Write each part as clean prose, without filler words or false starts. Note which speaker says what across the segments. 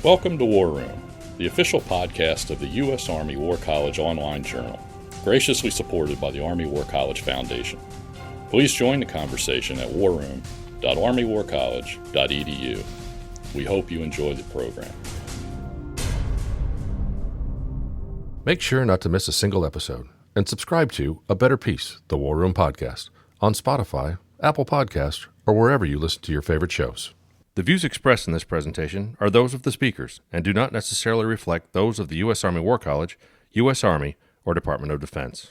Speaker 1: Welcome to War Room, the official podcast of the U.S. Army War College online journal, graciously supported by the Army War College Foundation. Please join the conversation at warroom.armywarcollege.edu. We hope you enjoy the program.
Speaker 2: Make sure not to miss a single episode and subscribe to A Better Peace, the War Room podcast, on Spotify, Apple Podcasts, or wherever you listen to your favorite shows. The views expressed in this presentation are those of the speakers and do not necessarily reflect those of the U.S. Army War College, U.S. Army, or Department of Defense.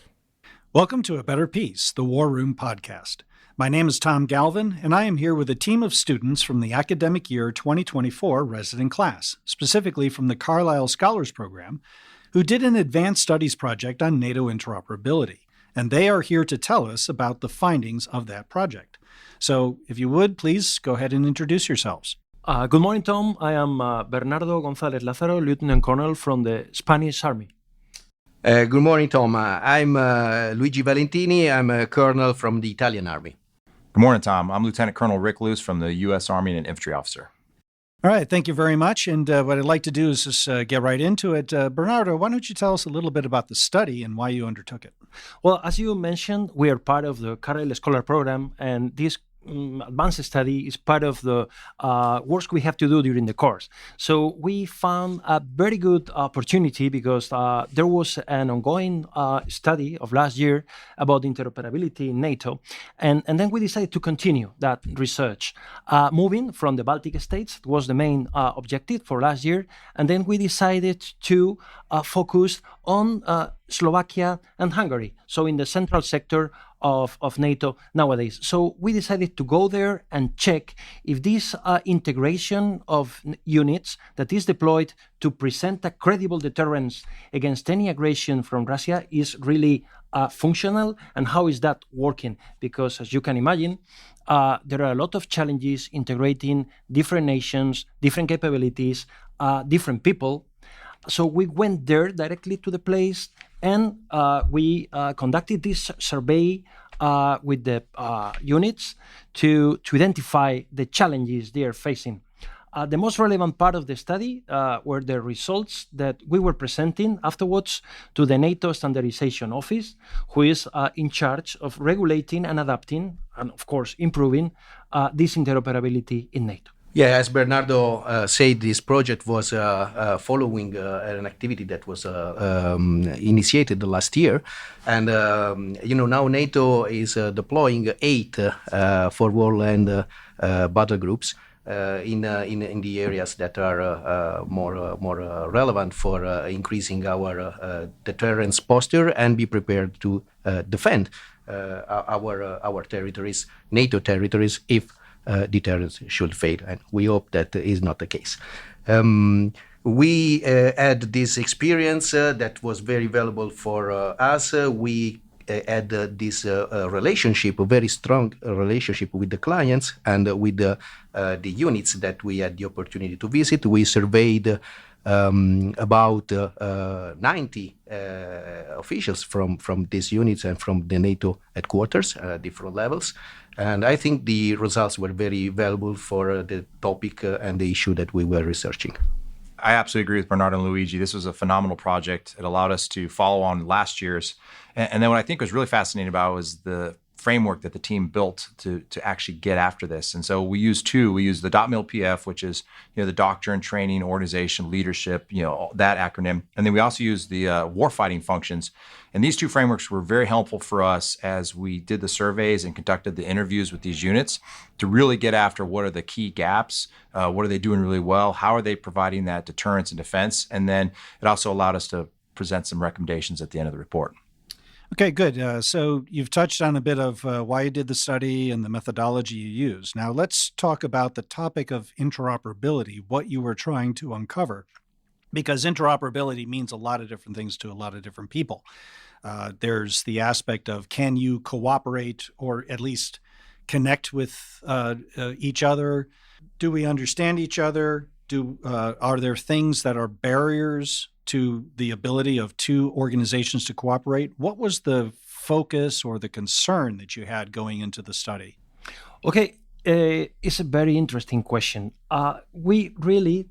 Speaker 3: Welcome to A Better Peace, the War Room podcast. My name is Tom Galvin, and I am here with a team of students from the academic year 2024 resident class, specifically from the Carlisle Scholars Program, who did an advanced studies project on Nato interoperability, and they are here to tell us about the findings of that project. So, if you would, please go ahead and introduce yourselves.
Speaker 4: Good morning, Tom. I am Bernardo Gonzalez-Lazaro, Lieutenant Colonel from the Spanish Army.
Speaker 5: Good morning, Tom. I'm Luigi Valentini. I'm a colonel from the Italian Army.
Speaker 6: Good morning, Tom. I'm Lieutenant Colonel Rick Luce from the U.S. Army and an infantry officer.
Speaker 3: All right, thank you very much. And what I'd like to do is just get right into it. Bernardo, why don't you tell us a little bit about the study and why you undertook it?
Speaker 4: Well, as you mentioned, we are part of the Carlisle Scholars Program, and this advanced study is part of the work we have to do during the course. So we found a very good opportunity because there was an ongoing study of last year about interoperability in NATO, and then we decided to continue that research. Moving from the Baltic states was the main objective for last year, and then we decided to focus on Slovakia and Hungary, so in the central sector of NATO nowadays. So we decided to go there and check if this integration of units that is deployed to present a credible deterrence against any aggression from Russia is really functional, and how is that working? Because as you can imagine, there are a lot of challenges integrating different nations, different capabilities, different people. So we went there directly to the place, and we conducted this survey with the units to identify the challenges they are facing. The most relevant part of the study were the results that we were presenting afterwards to the NATO Standardization Office, who is in charge of regulating and adapting, and of course improving, this interoperability in NATO.
Speaker 5: Yeah, as Bernardo said, this project was following an activity that was initiated last year. And, now NATO is deploying 8 forward-land battle groups in the areas that are more relevant for increasing our deterrence posture and be prepared to defend our territories, NATO territories, if deterrence should fail, and we hope that is not the case. We had this experience that was very valuable for us. We had this relationship, a very strong relationship with the clients and with the units that we had the opportunity to visit. We surveyed about 90 officials from these units and from the NATO headquarters, different levels. And I think the results were very valuable for the topic and the issue that we were researching.
Speaker 6: I absolutely agree with Bernardo and Luigi. This was a phenomenal project. It allowed us to follow on last year's. And then what I think was really fascinating about was the framework that the team built to actually get after this. And so we used 2. We used the DOTMIL-PF, which is the Doctrine, Training, Organization, Leadership, that acronym. And then we also used the warfighting functions. And these 2 frameworks were very helpful for us as we did the surveys and conducted the interviews with these units to really get after what are the key gaps, what are they doing really well, how are they providing that deterrence and defense. And then it also allowed us to present some recommendations at the end of the report.
Speaker 3: Okay, good. So you've touched on a bit of why you did the study and the methodology you used. Now let's talk about the topic of interoperability, what you were trying to uncover, because interoperability means a lot of different things to a lot of different people. There's the aspect of, can you cooperate or at least connect with each other? Do we understand each other? Are there things that are barriers to the ability of 2 organizations to cooperate? What was the focus or the concern that you had going into the study?
Speaker 4: Okay, it's a very interesting question. We really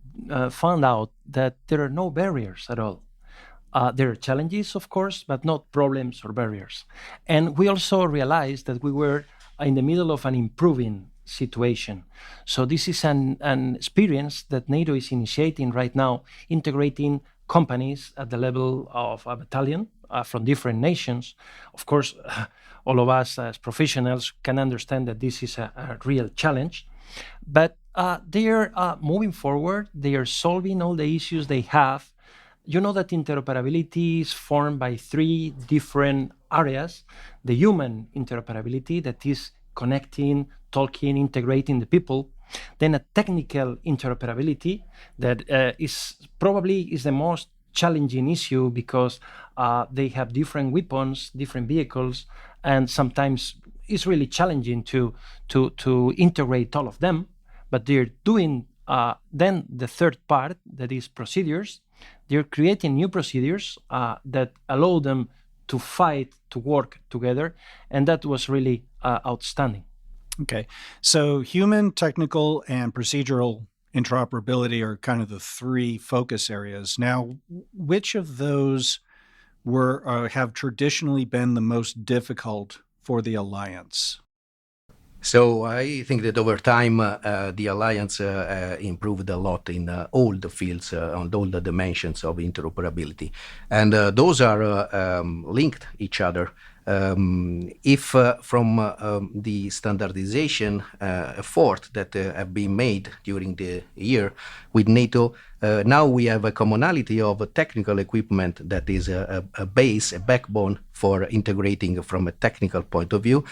Speaker 4: found out that there are no barriers at all. There are challenges, of course, but not problems or barriers. And we also realized that we were in the middle of an improving situation. So this is an experience that NATO is initiating right now, integrating companies at the level of a battalion from different nations. Of course, all of us as professionals can understand that this is a real challenge. But they are moving forward. They are solving all the issues they have. You know that interoperability is formed by three different areas. The human interoperability, that is connecting, talking, integrating the people. Then a technical interoperability that is the most challenging issue because they have different weapons, different vehicles, and sometimes it's really challenging to integrate all of them. But they're doing then the third part, that is procedures. They're creating new procedures that allow them to fight, to work together, and that was really outstanding.
Speaker 3: Okay, so human, technical, and procedural interoperability are kind of the three focus areas. Now, which of those have traditionally been the most difficult for the alliance?
Speaker 5: So I think that over time, the alliance improved a lot in all the fields, on all the dimensions of interoperability. And those are linked each other. If from the standardization effort that have been made during the year with NATO, now we have a commonality of technical equipment that is a base, a backbone for integrating from a technical point of view.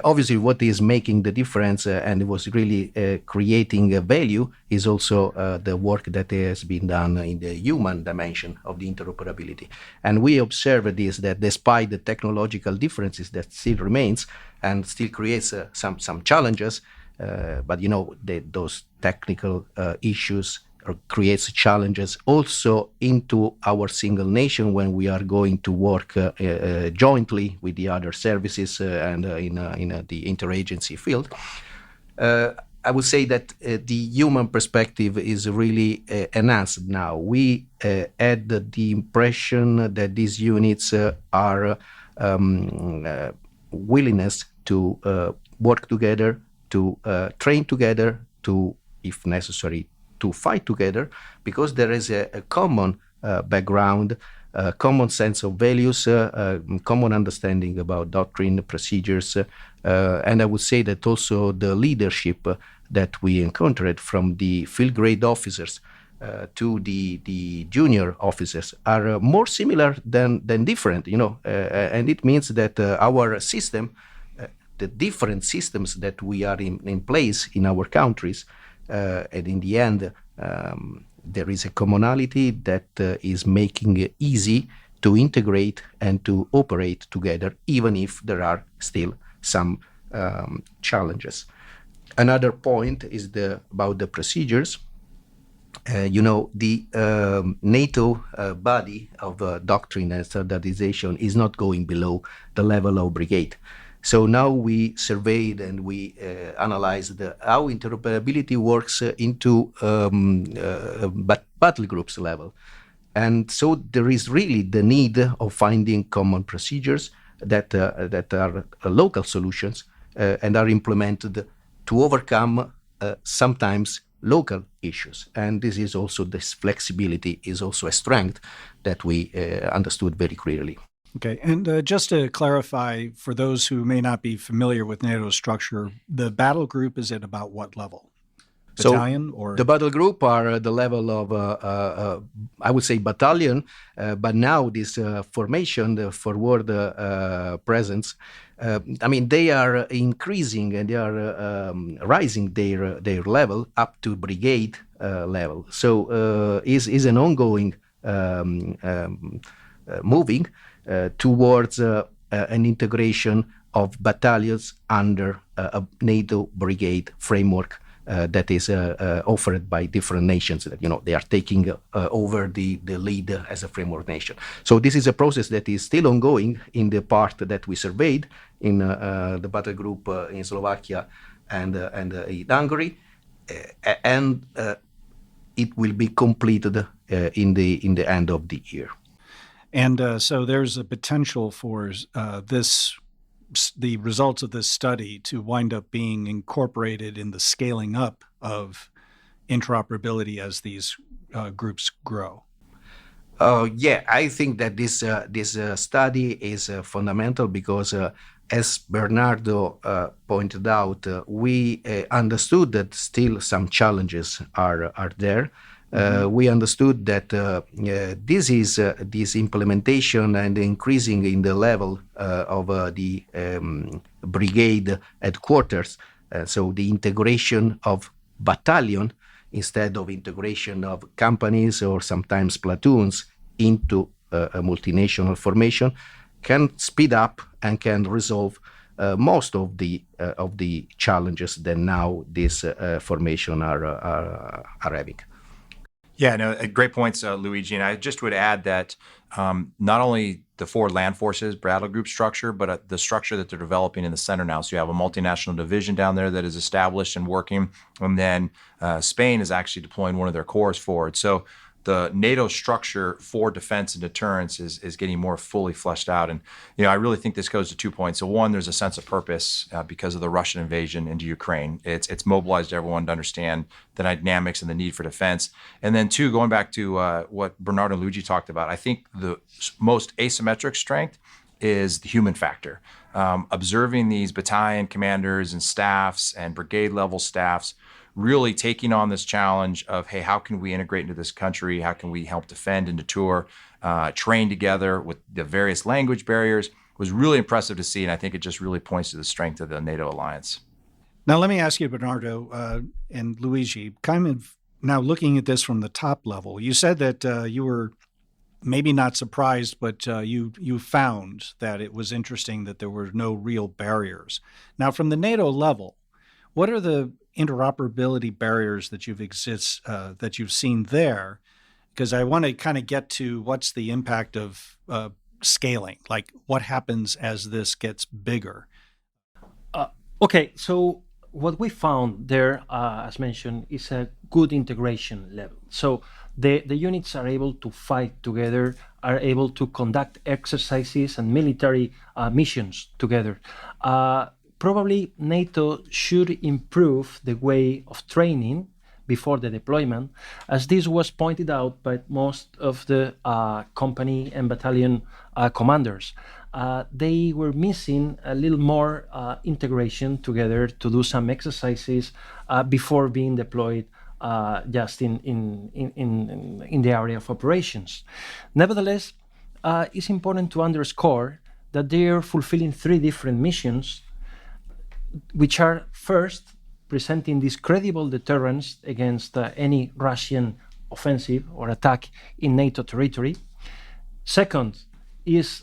Speaker 5: Obviously, what is making the difference and was really creating a value is also the work that has been done in the human dimension of the interoperability. And we observe this, that despite the technological differences that still remains and still creates some challenges, but those technical issues creates challenges also into our single nation when we are going to work jointly with the other services and in the interagency field. I would say that the human perspective is really enhanced now. We had the impression that these units are willingness to work together, to train together, to, if necessary, to fight together, because there is a common background, a common sense of values, common understanding about doctrine, procedures, and I would say that also the leadership that we encountered from the field grade officers to the junior officers are more similar than different, and it means that our system, the different systems that we are in place in our countries, and in the end, there is a commonality that is making it easy to integrate and to operate together, even if there are still some challenges. Another point is about the procedures. The NATO body of doctrine and standardization is not going below the level of brigade. So now we surveyed and we analyzed how interoperability works into battle groups level. And so there is really the need of finding common procedures that are local solutions and are implemented to overcome sometimes local issues. And this flexibility is also a strength that we understood very clearly.
Speaker 3: Okay, and just to clarify, for those who may not be familiar with NATO's structure, the battle group is at about what level? Battalion or?
Speaker 5: The battle group are at the level of, I would say, battalion, but now this formation, the forward presence, they are increasing and they are rising their level up to brigade level. So is an ongoing moving towards an integration of battalions under a NATO brigade framework that is offered by different nations. That they are taking over the lead as a framework nation. So this is a process that is still ongoing in the part that we surveyed in the battle group in Slovakia and in Hungary, and it will be completed in the end of the year.
Speaker 3: And so there's a potential for the results of this study to wind up being incorporated in the scaling up of interoperability as these groups grow.
Speaker 5: Yeah, I think that this study is fundamental because, as Bernardo pointed out, we understood that still some challenges are there. We understood that this implementation and increasing in the level of the brigade headquarters, so the integration of battalion instead of integration of companies or sometimes platoons into a multinational formation, can speed up and can resolve most of the challenges that now this formation are having.
Speaker 6: Yeah, no, great points, Luigi. And I just would add that not only the forward land forces battle group structure, but the structure that they're developing in the center now. So you have a multinational division down there that is established and working, and then Spain is actually deploying one of their corps forward. So the NATO structure for defense and deterrence is getting more fully fleshed out. And, I really think this goes to 2 points. So one, there's a sense of purpose because of the Russian invasion into Ukraine. It's mobilized everyone to understand the dynamics and the need for defense. And then two, going back to what Bernardo and Luigi talked about, I think the most asymmetric strength is the human factor. Observing these battalion commanders and staffs and brigade level staffs really taking on this challenge of, hey, how can we integrate into this country? How can we help defend and deter, train together with the various language barriers was really impressive to see. And I think it just really points to the strength of the NATO alliance.
Speaker 3: Now, let me ask you, Bernardo and Luigi, kind of now looking at this from the top level, you said that you were maybe not surprised, but you found that it was interesting that there were no real barriers. Now, from the NATO level, what are the interoperability barriers that you've seen there? Because I want to kind of get to what's the impact of scaling, like what happens as this gets bigger.
Speaker 4: Okay, so what we found there, as mentioned, is a good integration level. So the units are able to fight together, are able to conduct exercises and military missions together. Probably NATO should improve the way of training before the deployment, as this was pointed out by most of the company and battalion commanders. They were missing a little more integration together to do some exercises before being deployed just in the area of operations. Nevertheless, it's important to underscore that they are fulfilling three different missions, which are first presenting this credible deterrence against any Russian offensive or attack in NATO territory. Second is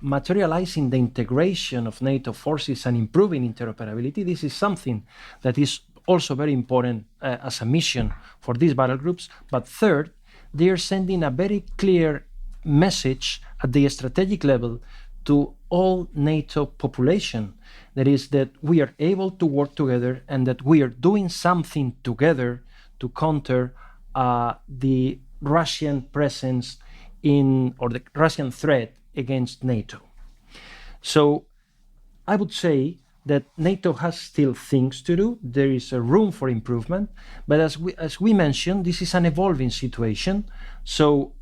Speaker 4: materializing the integration of NATO forces and improving interoperability. This is something that is also very important as a mission for these battle groups. But third, they are sending a very clear message at the strategic level to all NATO population. That is, that we are able to work together and that we are doing something together to counter the Russian presence or the Russian threat against NATO. So I would say that NATO has still things to do. There is a room for improvement, but as we mentioned, this is an evolving situation. So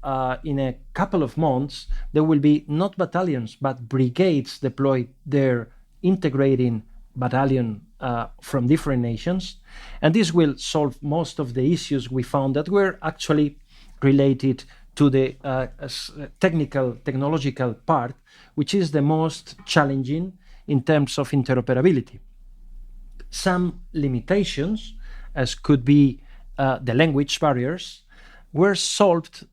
Speaker 4: in a couple of months, there will be not battalions, but brigades deployed there, integrating battalion from different nations. And this will solve most of the issues we found that were actually related to the technological part, which is the most challenging in terms of interoperability. Some limitations, as could be the language barriers, were solved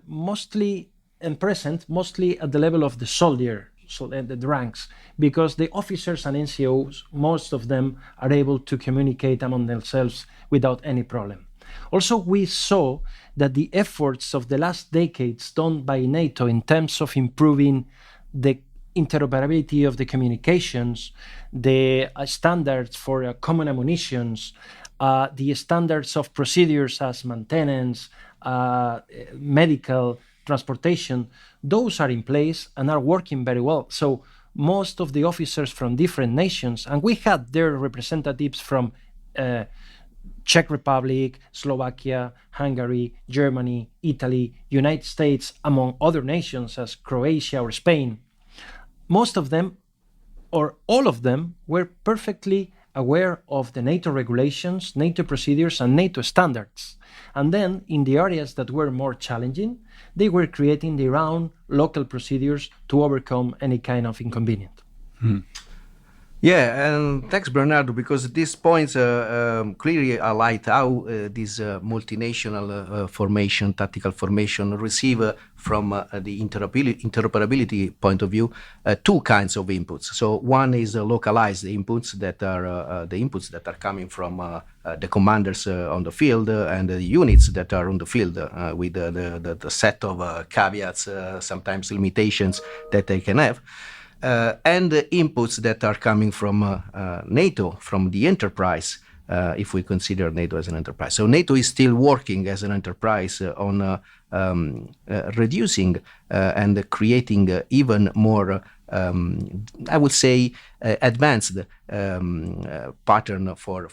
Speaker 4: mostly and present mostly at the level of the soldier, so the ranks, because the officers and NCOs, most of them are able to communicate among themselves without any problem. Also, we saw that the efforts of the last decades done by NATO in terms of improving the interoperability of the communications, the standards for common ammunitions, The standards of procedures as maintenance, medical, transportation, those are in place and are working very well. So most of the officers from different nations, and we had their representatives from Czech Republic, Slovakia, Hungary, Germany, Italy, United States, among other nations as Croatia or Spain. Most of them, or all of them, were perfectly aware of the NATO regulations, NATO procedures, and NATO standards. And then, in the areas that were more challenging, they were creating their own local procedures to overcome any kind of inconvenience.
Speaker 5: Yeah, and thanks, Bernardo, because these points clearly highlight how this multinational formation, tactical formation, receive from the interoperability point of view two kinds of inputs. So one is localized inputs that are the inputs that are coming from the commanders on the field and the units that are on the field with the set of caveats, sometimes limitations that they can have. And the inputs that are coming from NATO, from the enterprise, if we consider NATO as an enterprise. So NATO is still working as an enterprise on reducing and creating even more, I would say, advanced pattern for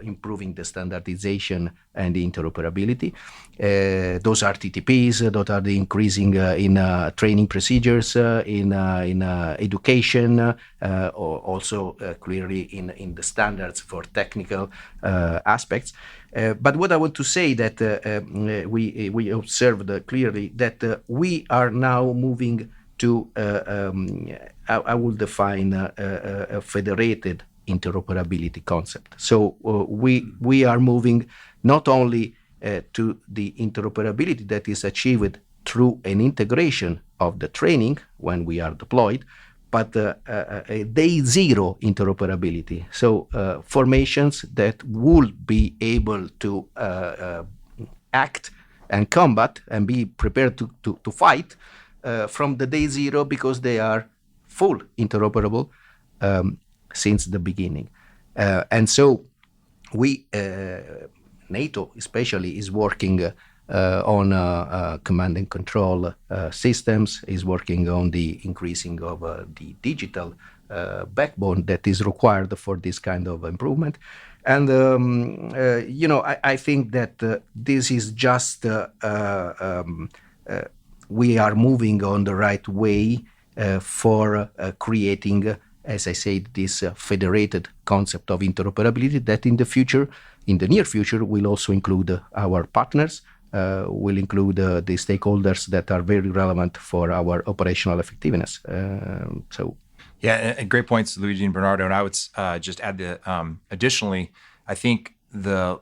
Speaker 5: improving the standardization and the interoperability. Those are TTPs, those are the increasing in training procedures, in education, also clearly in the standards for technical aspects. But what I want to say that we observed clearly that we are now moving to, I will define a federated interoperability concept. So we are moving not only to the interoperability that is achieved through an integration of the training when we are deployed, but a day zero interoperability. So formations that will be able to act and combat and be prepared to fight from the day zero because they are full interoperable since the beginning. And so we, NATO especially, is working on command and control systems, is working on the increasing of the digital backbone that is required for this kind of improvement. And, I think that this is just, we are moving on the right way for creating, as I said, this federated concept of interoperability that in the near future, will also include our partners, will include the stakeholders that are very relevant for our operational effectiveness.
Speaker 6: Yeah, and great points, Luigi and Bernardo. And I would just add that additionally, I think the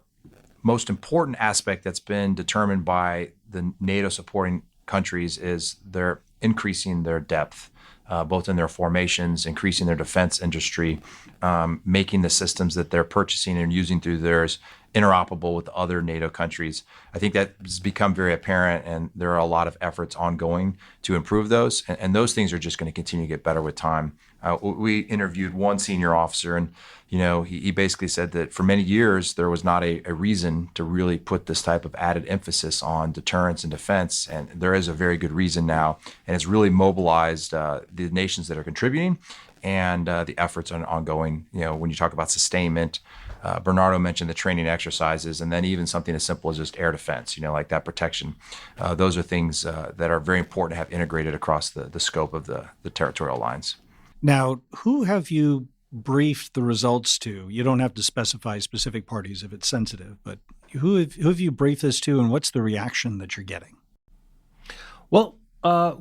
Speaker 6: most important aspect that's been determined by the NATO supporting countries is they're increasing their depth, both in their formations, increasing their defense industry, making the systems that they're purchasing and using through theirs interoperable with other NATO countries. I think that has become very apparent, and there are a lot of efforts ongoing to improve those, and those things are just going to continue to get better with time. We interviewed one senior officer, and he basically said that for many years there was not a reason to really put this type of added emphasis on deterrence and defense, and there is a very good reason now, and it's really mobilized the nations that are contributing and the efforts are ongoing. When you talk about sustainment, Bernardo mentioned the training exercises, and then even something as simple as just air defense, like that protection. Those are things that are very important to have integrated across the scope of the territorial lines.
Speaker 3: Now, who have you briefed the results to? You don't have to specify specific parties if it's sensitive, but who have you briefed this to, and what's the reaction that you're getting?
Speaker 4: Well,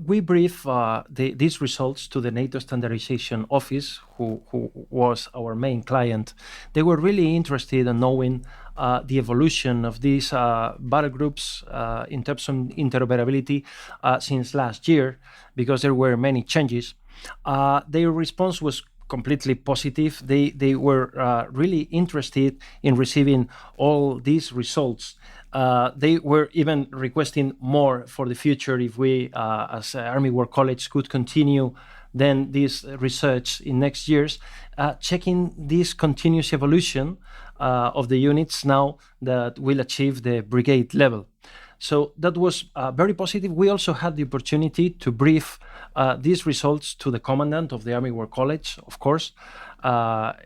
Speaker 4: we brief these results to the NATO Standardization Office, who was our main client. They were really interested in knowing the evolution of these battle groups in terms of interoperability since last year, because there were many changes. Their response was completely positive. They were really interested in receiving all these results. They were even requesting more for the future if we, as Army War College, could continue then this research in next years, checking this continuous evolution of the units now that will achieve the brigade level. So that was very positive. We also had the opportunity to brief these results to the commandant of the Army War College, of course, and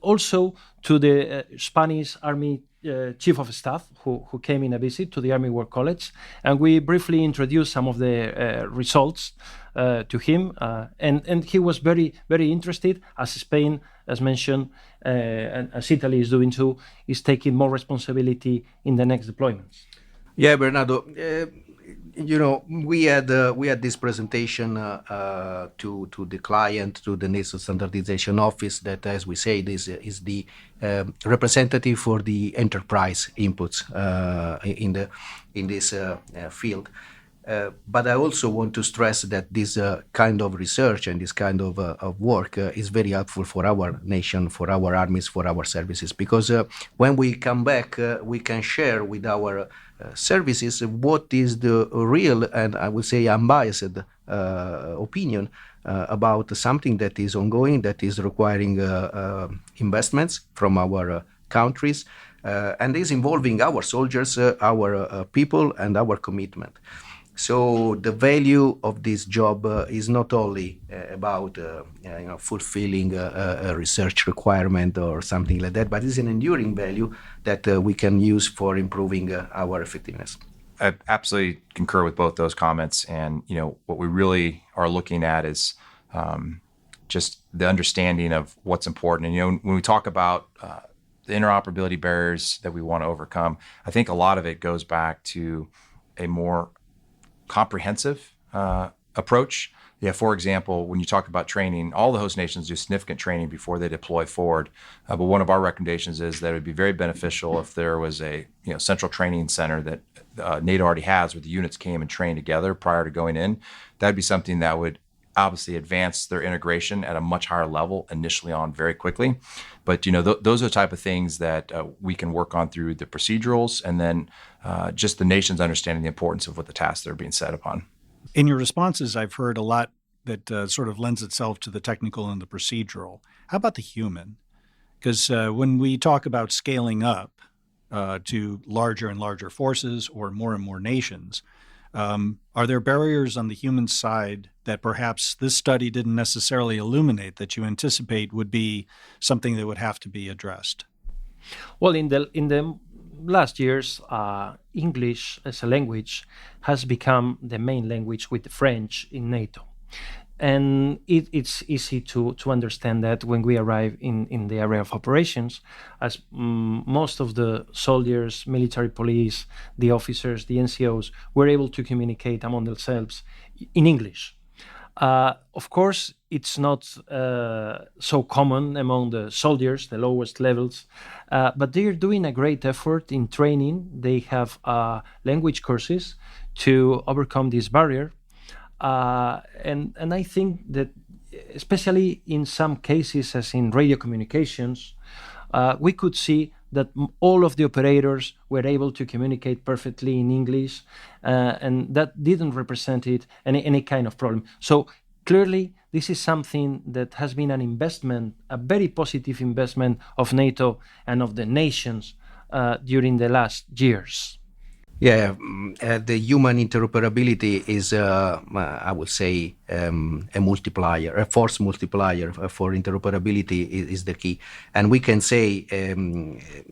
Speaker 4: also to the Spanish Army Chief of Staff who came in a visit to the Army War College. And we briefly introduced some of the results to him. And he was very, very interested, as Spain, as mentioned, and as Italy is doing too, is taking more responsibility in the next deployments.
Speaker 5: Yeah, Bernardo. We had this presentation to the client, to the NATO Standardization Office, that, as we say, this is the representative for the enterprise inputs in this field. But I also want to stress that this kind of research and this kind of work is very helpful for our nation, for our armies, for our services, because when we come back, we can share with our services what is the real and, I would say, unbiased opinion about something that is ongoing, that is requiring investments from our countries, and is involving our soldiers, our people, and our commitment. So the value of this job is not only about fulfilling a research requirement or something like that, but it's an enduring value that we can use for improving our effectiveness.
Speaker 6: I absolutely concur with both those comments. And what we really are looking at is just the understanding of what's important. And when we talk about the interoperability barriers that we want to overcome, I think a lot of it goes back to a more comprehensive approach. Yeah, for example, when you talk about training, all the host nations do significant training before they deploy forward. But one of our recommendations is that it would be very beneficial if there was a central training center that NATO already has, where the units came and trained together prior to going in. That'd be something that would obviously advance their integration at a much higher level initially on very quickly. But those are the type of things that we can work on through the procedurals, and then just the nations understanding the importance of what the tasks that are being set upon.
Speaker 3: In your responses, I've heard a lot that sort of lends itself to the technical and the procedural. How about the human? Because when we talk about scaling up to larger and larger forces or more and more nations, are there barriers on the human side that perhaps this study didn't necessarily illuminate that you anticipate would be something that would have to be addressed?
Speaker 4: Well, in the last years, English as a language has become the main language with the French in NATO. And it's easy to understand that when we arrive in the area of operations, as most of the soldiers, military police, the officers, the NCOs were able to communicate among themselves in English. Of course, it's not so common among the soldiers, the lowest levels, but they're doing a great effort in training. They have language courses to overcome this barrier. And I think that, especially in some cases, as in radio communications, we could see that all of the operators were able to communicate perfectly in English, and that didn't represent any kind of problem. So clearly, this is something that has been an investment, a very positive investment of NATO and of the nations during the last years.
Speaker 5: Yeah, the human interoperability is, I would say, a multiplier, a force multiplier for interoperability is the key. And we can say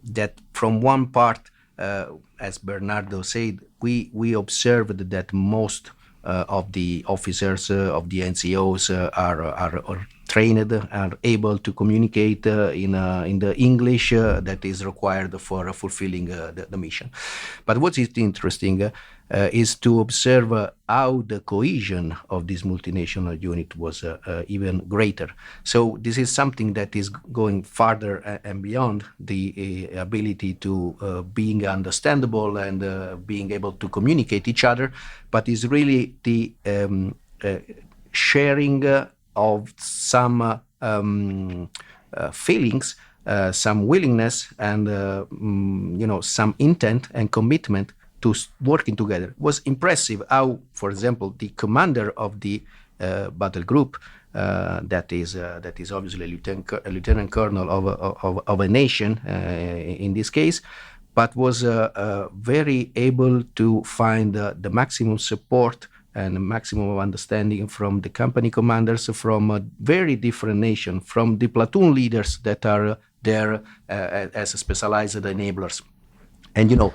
Speaker 5: that from one part, as Bernardo said, we observed that most of the officers of the NCOs are trained, are able to communicate in the English that is required for fulfilling the mission. But what is interesting is to observe how the cohesion of this multinational unit was even greater. So this is something that is going farther and beyond the ability to being understandable and being able to communicate each other, but is really the sharing of some feelings, some willingness, and some intent and commitment to working together. It was impressive how, for example, the commander of the battle group that is obviously a lieutenant colonel of a nation in this case, but was very able to find the maximum support and maximum understanding from the company commanders from a very different nation, from the platoon leaders that are there as specialized enablers. And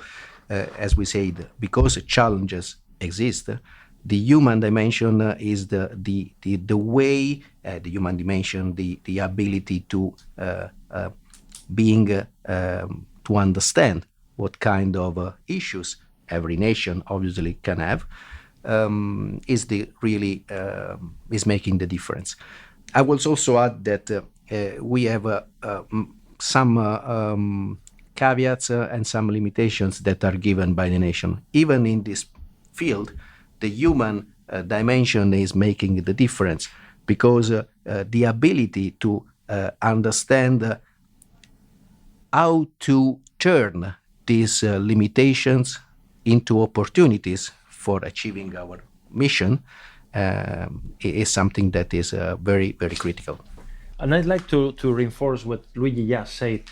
Speaker 5: as we said, because challenges exist, the human dimension is the way, the human dimension, the ability to to understand what kind of issues every nation obviously can have, is making the difference. I will also add that we have some caveats and some limitations that are given by the nation. Even in this field, the human dimension is making the difference, because the ability to understand how to turn these limitations into opportunities for achieving our mission is something that is very, very critical.
Speaker 4: And I'd like to reinforce what Luigi just said.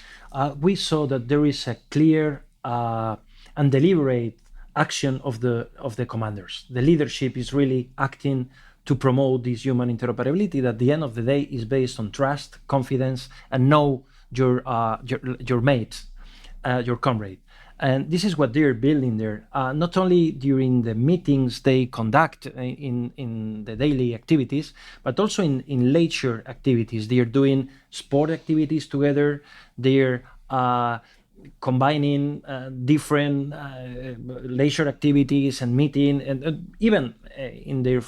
Speaker 4: We saw that there is a clear and deliberate action of the commanders. The leadership is really acting to promote this human interoperability that at the end of the day is based on trust, confidence, and know your mates, your comrade. And this is what they're building there, not only during the meetings they conduct in the daily activities, but also in leisure activities. They're doing sport activities together. They're combining different leisure activities and meeting, and even in their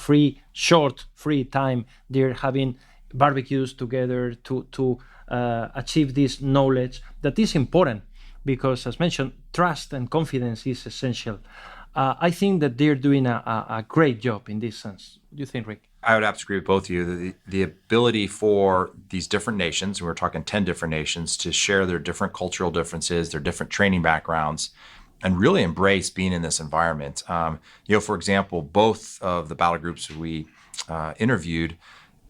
Speaker 4: short free time, they're having barbecues together to achieve this knowledge that is important. Because, as mentioned, trust and confidence is essential. I think that they're doing a great job in this sense. What do you think, Rick?
Speaker 6: I would have to agree with both of you. The ability for these different nations, and we're talking 10 different nations, to share their different cultural differences, their different training backgrounds, and really embrace being in this environment. For example, both of the battle groups we interviewed,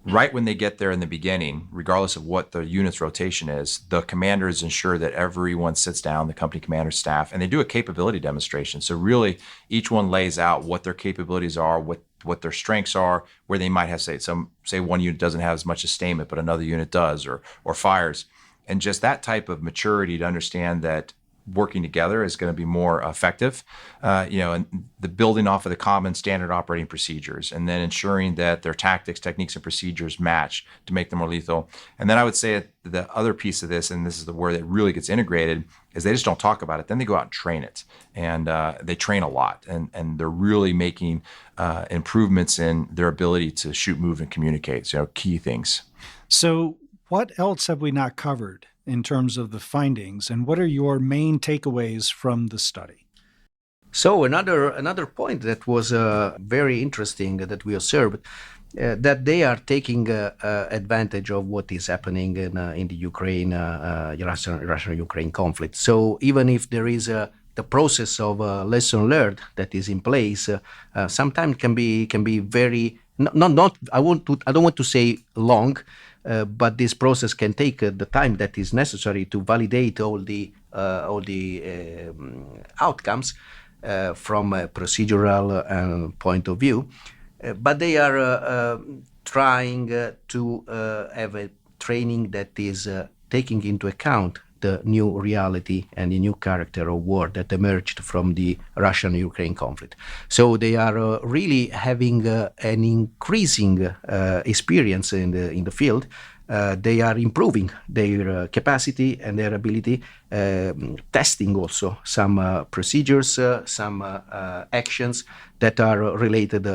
Speaker 6: right when they get there in the beginning, regardless of what the unit's rotation is, the commanders ensure that everyone sits down, the company commander staff, and they do a capability demonstration. So really, each one lays out what their capabilities are, what their strengths are, where they might have, say one unit doesn't have as much sustainment, but another unit does, or fires. And just that type of maturity to understand that working together is going to be more effective, and the building off of the common standard operating procedures, and then ensuring that their tactics, techniques, and procedures match to make them more lethal. And then I would say the other piece of this, and this is where it really gets integrated, is they just don't talk about it. Then they go out and train it, and they train a lot, and they're really making improvements in their ability to shoot, move, and communicate. So key things.
Speaker 3: So what else have we not covered in terms of the findings, and what are your main takeaways from the study?
Speaker 5: So another point that was very interesting that we observed, that they are taking advantage of what is happening in the Russian-Ukraine conflict. So even if there is the process of lesson learned that is in place, sometimes can be very I don't want to say long. But this process can take the time that is necessary to validate all the outcomes from a procedural point of view. But they are trying to have a training that is taking into account the new reality and the new character of war that emerged from the Russian-Ukraine conflict. So they are really having an increasing experience in the field. They are improving their capacity and their ability, testing also some procedures, some actions that are related,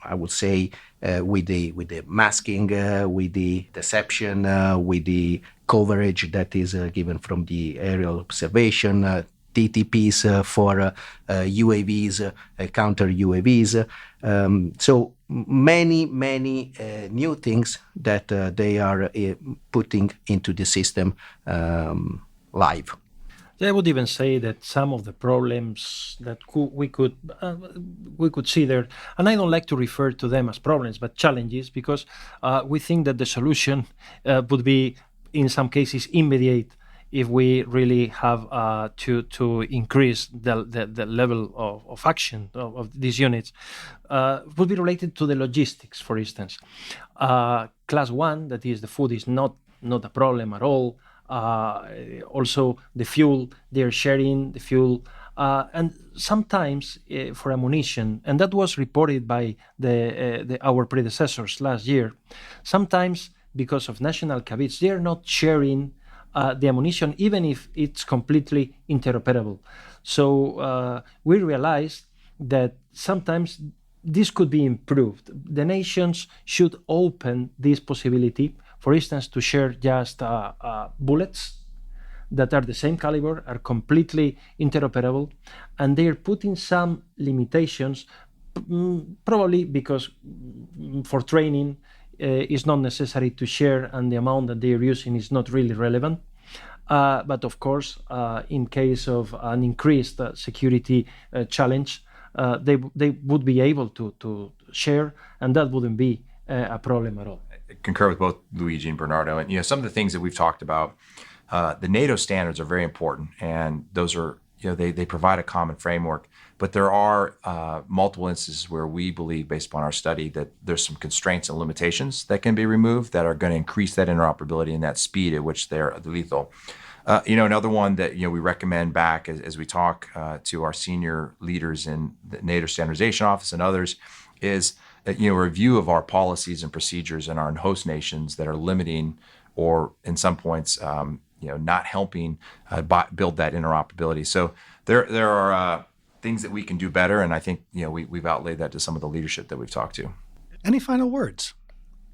Speaker 5: I would say, with the masking, with the deception, with the coverage that is given from the aerial observation, TTPs for UAVs, counter UAVs. So many new things that they are putting into the system live.
Speaker 4: I would even say that some of the problems that we could see there, and I don't like to refer to them as problems, but challenges, because we think that the solution would be, in some cases, immediate if we really have to increase the level of action of these units. Would be related to the logistics, for instance. Class 1, that is, the food is not a problem at all. Also the fuel, they're sharing the fuel, and sometimes for ammunition, and that was reported by our predecessors last year, sometimes because of national cabins, they're not sharing the ammunition, even if it's completely interoperable. So we realized that sometimes this could be improved. The nations should open this possibility, for instance, to share just bullets that are the same caliber, are completely interoperable, and they're putting some limitations, probably because for training it's not necessary to share, and the amount that they're using is not really relevant. But of course, in case of an increased security challenge, they would be able to share, and that wouldn't be a problem at all.
Speaker 6: I concur with both Luigi and Bernardo. And some of the things that we've talked about, the NATO standards are very important, and those are they provide a common framework. But there are multiple instances where we believe, based upon our study, that there's some constraints and limitations that can be removed that are going to increase that interoperability and that speed at which they're lethal. Another one that we recommend back as we talk to our senior leaders in the NATO Standardization Office and others is a review of our policies and procedures in our host nations that are limiting or, in some points, not helping build that interoperability. So there are things that we can do better, and I think we've outlaid that to some of the leadership that we've talked to.
Speaker 3: Any final words?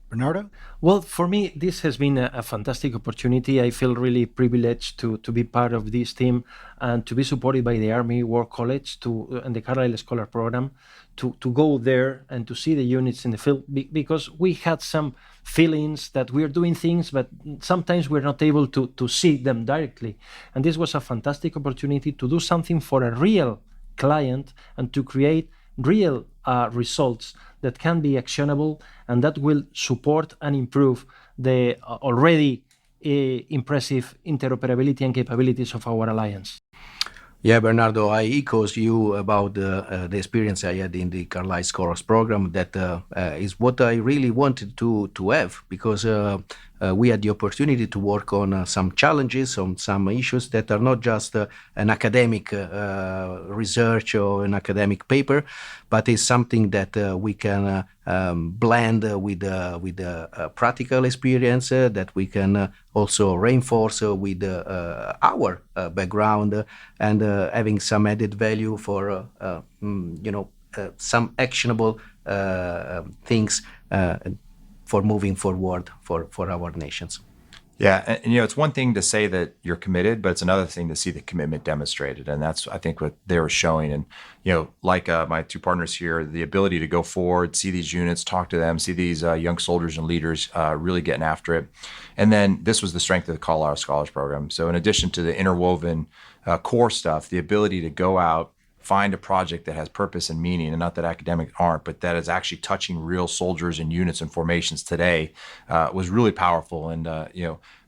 Speaker 3: Bernardo?
Speaker 4: Well, for me, this has been a fantastic opportunity. I feel really privileged to be part of this team and to be supported by the Army War College and the Carlisle Scholars Program to go there and to see the units in the field, because we had some feelings that we're doing things, but sometimes we're not able to see them directly. And this was a fantastic opportunity to do something for a real client and to create real results that can be actionable and that will support and improve the already impressive interoperability and capabilities of our alliance.
Speaker 5: Yeah, Bernardo, I echoes you about the experience I had in the Carlisle Scholars Program. That is what I really wanted to have, because we had the opportunity to work on some challenges, on some issues that are not just an academic research or an academic paper, but is something that we can blend with practical experience that we can also reinforce with our background and having some added value for some actionable things for moving forward for our nations.
Speaker 6: Yeah, and it's one thing to say that you're committed, but it's another thing to see the commitment demonstrated, and that's, I think, what they were showing. And like my two partners here, the ability to go forward, see these units, talk to them, see these young soldiers and leaders really getting after it. And then this was the strength of the Carlisle Scholars Program. So in addition to the interwoven core stuff, the ability to go out, find a project that has purpose and meaning, and not that academics aren't, but that is actually touching real soldiers and units and formations today, was really powerful. And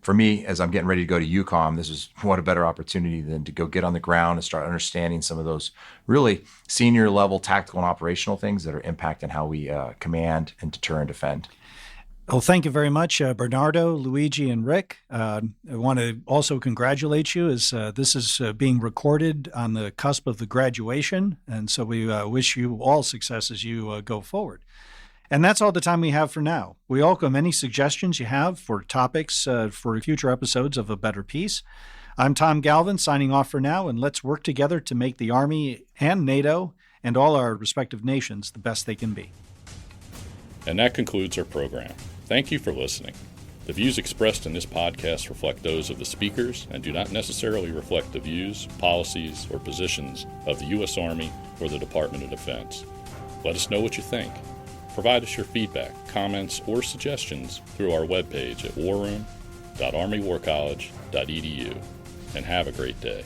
Speaker 6: for me, as I'm getting ready to go to UCOM, this is what a better opportunity than to go get on the ground and start understanding some of those really senior level tactical and operational things that are impacting how we command and deter and defend.
Speaker 3: Well, thank you very much, Bernardo, Luigi, and Rick. I want to also congratulate you, as this is being recorded on the cusp of the graduation, and so we wish you all success as you go forward. And that's all the time we have for now. We welcome any suggestions you have for topics for future episodes of A Better Peace. I'm Tom Galvin, signing off for now, and let's work together to make the Army and NATO and all our respective nations the best they can be.
Speaker 1: And that concludes our program. Thank you for listening. The views expressed in this podcast reflect those of the speakers and do not necessarily reflect the views, policies, or positions of the U.S. Army or the Department of Defense. Let us know what you think. Provide us your feedback, comments, or suggestions through our webpage at warroom.armywarcollege.edu. And have a great day.